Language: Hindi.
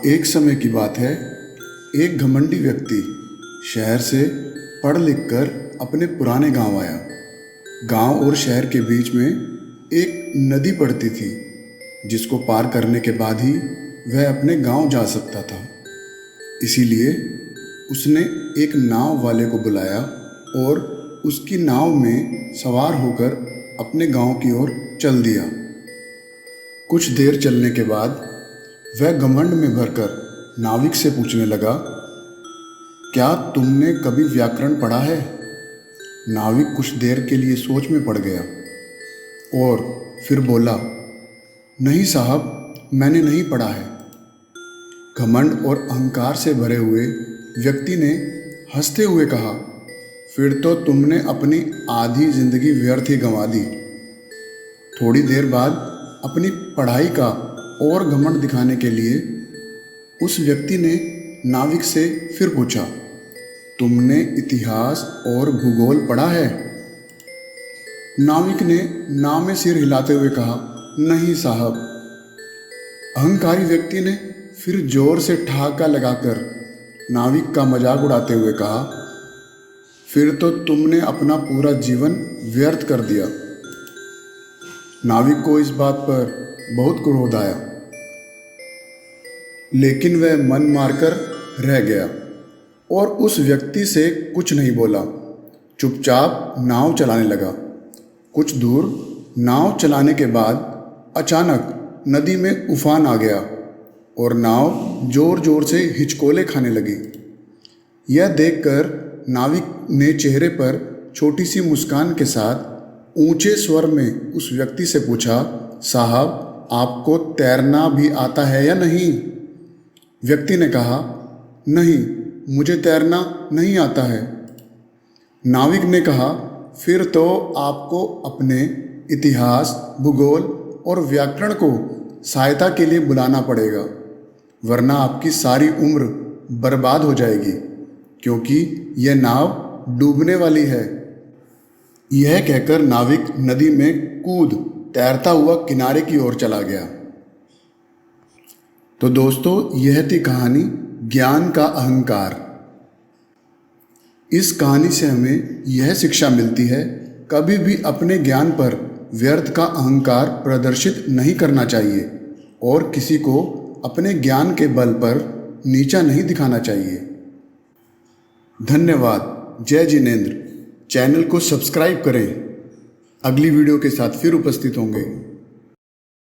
एक समय की बात है। एक घमंडी व्यक्ति शहर से पढ़ लिख कर अपने पुराने गांव आया। गांव और शहर के बीच में एक नदी पड़ती थी, जिसको पार करने के बाद ही वह अपने गांव जा सकता था। इसीलिए उसने एक नाव वाले को बुलाया और उसकी नाव में सवार होकर अपने गांव की ओर चल दिया। कुछ देर चलने के बाद वह घमंड में भरकर नाविक से पूछने लगा, क्या तुमने कभी व्याकरण पढ़ा है? नाविक कुछ देर के लिए सोच में पड़ गया और फिर बोला, नहीं साहब, मैंने नहीं पढ़ा है। घमंड और अहंकार से भरे हुए व्यक्ति ने हंसते हुए कहा, फिर तो तुमने अपनी आधी जिंदगी व्यर्थ ही गंवा दी। थोड़ी देर बाद अपनी पढ़ाई का और घमंड दिखाने के लिए उस व्यक्ति ने नाविक से फिर पूछा, तुमने इतिहास और भूगोल पढ़ा है? नाविक ने ना में सिर हिलाते हुए कहा, नहीं साहब। अहंकारी व्यक्ति ने फिर जोर से ठहाका लगाकर नाविक का मजाक उड़ाते हुए कहा, फिर तो तुमने अपना पूरा जीवन व्यर्थ कर दिया। नाविक को इस बात पर बहुत क्रोध आया, लेकिन वह मन मारकर रह गया और उस व्यक्ति से कुछ नहीं बोला। चुपचाप नाव चलाने लगा। कुछ दूर नाव चलाने के बाद अचानक नदी में उफान आ गया और नाव जोर जोर से हिचकोले खाने लगी। यह देखकर नाविक ने चेहरे पर छोटी सी मुस्कान के साथ ऊंचे स्वर में उस व्यक्ति से पूछा, साहब, आपको तैरना भी आता है या नहीं? व्यक्ति ने कहा, नहीं, मुझे तैरना नहीं आता है। नाविक ने कहा, फिर तो आपको अपने इतिहास, भूगोल और व्याकरण को सहायता के लिए बुलाना पड़ेगा, वरना आपकी सारी उम्र बर्बाद हो जाएगी, क्योंकि यह नाव डूबने वाली है। यह कहकर नाविक नदी में कूद तैरता हुआ किनारे की ओर चला गया। तो दोस्तों, यह थी कहानी ज्ञान का अहंकार। इस कहानी से हमें यह शिक्षा मिलती है, कभी भी अपने ज्ञान पर व्यर्थ का अहंकार प्रदर्शित नहीं करना चाहिए और किसी को अपने ज्ञान के बल पर नीचा नहीं दिखाना चाहिए। धन्यवाद। जय जिनेंद्र। चैनल को सब्सक्राइब करें। अगली वीडियो के साथ फिर उपस्थित होंगे।